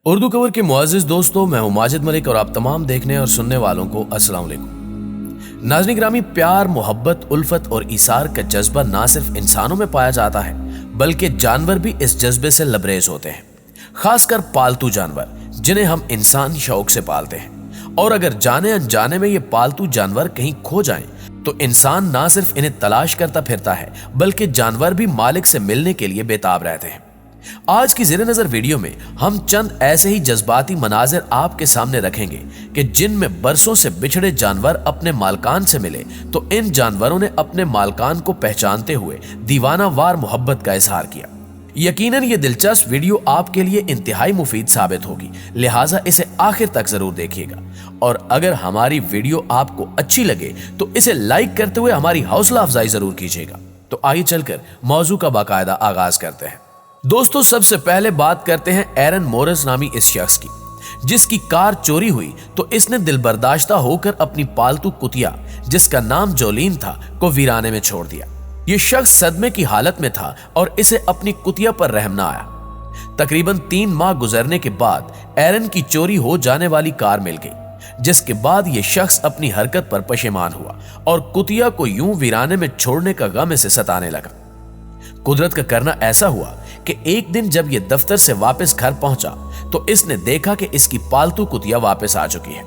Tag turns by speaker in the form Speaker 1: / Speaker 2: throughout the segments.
Speaker 1: اردو کور کے معزز دوستوں، میں ہوں ماجد ملک اور آپ تمام دیکھنے اور سننے والوں کو السلام علیکم۔ ناظرین گرامی، پیار، محبت، الفت اور ایثار کا جذبہ نہ صرف انسانوں میں پایا جاتا ہے بلکہ جانور بھی اس جذبے سے لبریز ہوتے ہیں، خاص کر پالتو جانور جنہیں ہم انسان شوق سے پالتے ہیں۔ اور اگر جانے انجانے میں یہ پالتو جانور کہیں کھو جائیں تو انسان نہ صرف انہیں تلاش کرتا پھرتا ہے بلکہ جانور بھی مالک سے ملنے کے لیے بےتاب رہتے ہیں۔ آج کی زیر نظر ویڈیو میں ہم چند ایسے ہی جذباتی مناظر آپ کے سامنے رکھیں گے کہ جن میں برسوں سے بچھڑے جانور اپنے مالکان سے ملے تو ان جانوروں نے اپنے مالکان کو پہچانتے ہوئے دیوانہ وار محبت کا اظہار کیا۔ یقیناً یہ دلچسپ ویڈیو آپ کے لیے انتہائی مفید ثابت ہوگی، لہٰذا اسے آخر تک ضرور دیکھیے گا، اور اگر ہماری ویڈیو آپ کو اچھی لگے تو اسے لائک کرتے ہوئے ہماری حوصلہ افزائی ضرور کیجیے گا۔ تو آئیے چل کر موضوع کا باقاعدہ آغاز کرتے ہیں۔ دوستو، سب سے پہلے بات کرتے ہیں ایرن مورز نامی اس شخص کی، جس کی کار چوری ہوئی تو اس نے دل برداشتہ ہو کر اپنی پالتو کتیا جس کا نام جولین تھا کو ویرانے میں چھوڑ دیا۔ یہ شخص صدمے کی حالت میں تھا اور اسے اپنی کتیا پر رحم نہ آیا۔ تقریباً 3 ماہ گزرنے کے بعد ایرن کی چوری ہو جانے والی کار مل گئی، جس کے بعد یہ شخص اپنی حرکت پر پشیمان ہوا اور کتیا کو یوں ویرانے میں چھوڑنے کا غم اسے ستانے لگا۔ قدرت کا کرنا ایسا ہوا کہ ایک دن جب یہ دفتر سے واپس گھر پہنچا تو اس نے دیکھا کہ اس کی پالتو کتیا واپس آ چکی ہے۔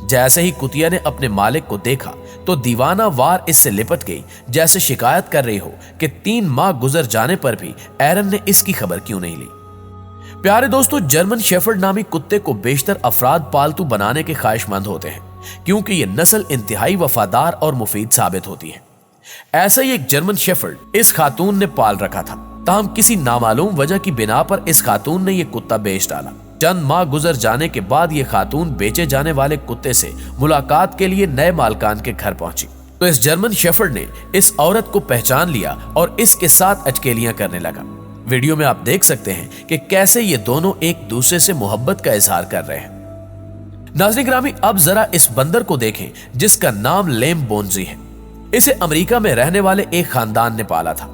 Speaker 1: جیسے ہی کتیا نے اپنے مالک کو دیکھا تو دیوانہ وار اس سے لپٹ گئی، جیسے شکایت کر رہی ہو کہ 3 ماہ گزر جانے پر بھی ایرن نے اس کی خبر کیوں نہیں لی۔ پیارے دوستو، جرمن شیفرڈ نامی کتے کو بیشتر افراد پالتو بنانے کے خواہش مند ہوتے ہیں کیونکہ یہ نسل انتہائی وفادار اور مفید ثابت ہوتی ہے۔ ایسا ہی ایک جرمن شیفرڈ اس خاتون نے پال رکھا تھا، تاہم کسی نامعلوم وجہ کی بنا پر اس خاتون نے یہ کتا بیچ ڈالا۔ چند ماہ گزر جانے کے بعد یہ خاتون بیچے جانے والے کتے سے ملاقات کے لیے نئے مالکان کے گھر پہنچی تو اس جرمن شیفرڈ نے اس عورت کو پہچان لیا اور اس کے ساتھ اچکیلیاں کرنے لگا۔ ویڈیو میں آپ دیکھ سکتے ہیں کہ کیسے یہ دونوں ایک دوسرے سے محبت کا اظہار کر رہے ہیں۔ ناظرین گرامی، اب ذرا اس بندر کو دیکھیں جس کا نام لیم بونزی ہے۔ اسے امریکہ میں رہنے والے ایک خاندان نے پالا تھا،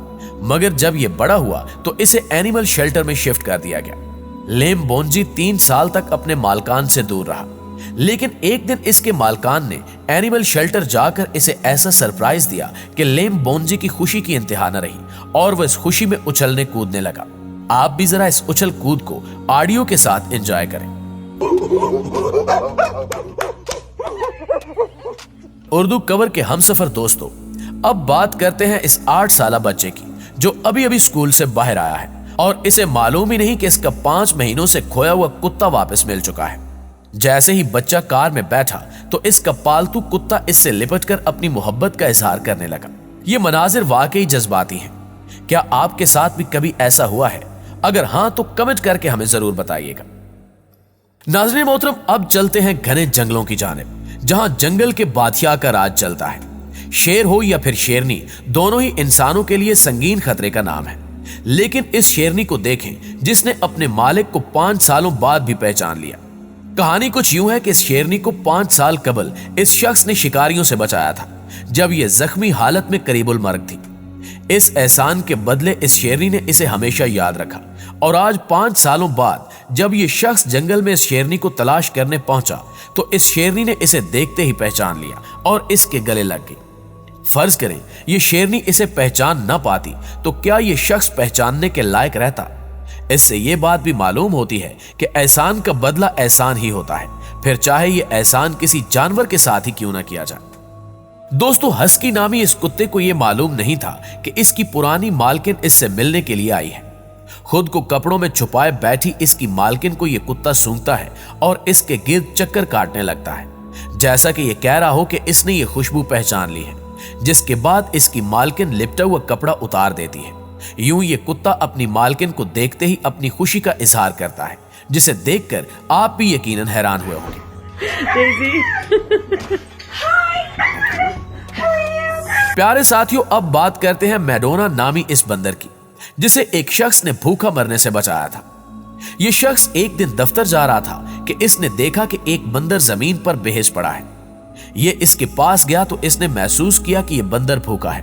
Speaker 1: مگر جب یہ بڑا ہوا تو اسے اینیمل شیلٹر میں شفٹ کر دیا گیا۔ لیم بونجی 3 سال تک اپنے مالکان سے دور رہا، لیکن ایک دن اس کے مالکان نے اینیمل شیلٹر جا کر اسے ایسا سرپرائز دیا کہ لیم بونجی کی خوشی کی انتہا نہ رہی اور وہ اس خوشی میں اچھلنے کودنے لگا۔ آپ بھی ذرا اس اچھل کود کو آڈیو کے ساتھ انجوائے کریں۔ اردو کور کے ہمسفر دوستو، اب بات کرتے ہیں اس 8 سالہ بچے کی جو ابھی اسکول سے باہر آیا ہے اور اسے معلوم ہی نہیں کہ اس کا 5 مہینوں سے کھویا ہوا کتا واپس مل چکا ہے۔ جیسے ہی بچہ کار میں بیٹھا تو اس کا پالتو کتا اس سے لپٹ کر اپنی محبت کا اظہار کرنے لگا۔ یہ مناظر واقعی جذباتی ہیں۔ کیا آپ کے ساتھ بھی کبھی ایسا ہوا ہے؟ اگر ہاں تو کمنٹ کر کے ہمیں ضرور بتائیے گا۔ ناظرین محترم، اب چلتے ہیں گھنے جنگلوں کی جانب، جہاں جنگل کے بادشاہ کا راج چلتا ہے۔ شیر ہو یا پھر شیرنی، دونوں ہی انسانوں کے لیے سنگین خطرے کا نام ہے، لیکن اس شیرنی کو دیکھیں جس نے اپنے مالک کو 5 سالوں بعد بھی پہچان لیا۔ کہانی کچھ یوں ہے کہ اس شیرنی کو 5 سال قبل اس شخص نے شکاریوں سے بچایا تھا جب یہ زخمی حالت میں قریب المرگ تھی۔ اس احسان کے بدلے اس شیرنی نے اسے ہمیشہ یاد رکھا اور آج 5 سالوں بعد جب یہ شخص جنگل میں اس شیرنی کو تلاش کرنے پہنچا تو اس شیرنی نے اسے دیکھتے ہی پہچان لیا اور اس کے گلے لگ گئی۔ فرض کریں یہ شیرنی اسے پہچان نہ پاتی تو کیا یہ شخص پہچاننے کے لائق رہتا؟ اس سے یہ بات بھی معلوم ہوتی ہے کہ احسان کا بدلہ احسان ہی ہوتا ہے، پھر چاہے یہ احسان کسی جانور کے ساتھ ہی کیوں نہ کیا جائے۔ دوستو، ہسکی نامی اس کتے کو یہ معلوم نہیں تھا کہ اس کی پرانی مالکن اس سے ملنے کے لیے آئی ہے۔ خود کو کپڑوں میں چھپائے بیٹھی اس کی مالکن کو یہ کتا سونگتا ہے اور اس کے گرد چکر کاٹنے لگتا ہے، جیسا کہ یہ کہہ رہا ہو کہ اس نے یہ خوشبو پہچان لی ہے، جس کے بعد اس کی مالکن لپٹا ہوا کپڑا اتار دیتی ہے۔ یوں یہ کتا اپنی مالکن کو دیکھتے ہی اپنی خوشی کا اظہار کرتا ہے، جسے دیکھ کر آپ بھی یقیناً حیران ہوئے ہوں گے۔ پیارے ساتھیوں، اب بات کرتے ہیں میڈونا نامی اس بندر کی، جسے ایک شخص نے بھوکا مرنے سے بچایا تھا۔ یہ شخص ایک دن دفتر جا رہا تھا کہ اس نے دیکھا کہ ایک بندر زمین پر بے ہوش پڑا ہے۔ یہ اس کے پاس گیا تو اس نے محسوس کیا کہ یہ بندر بھوکا ہے۔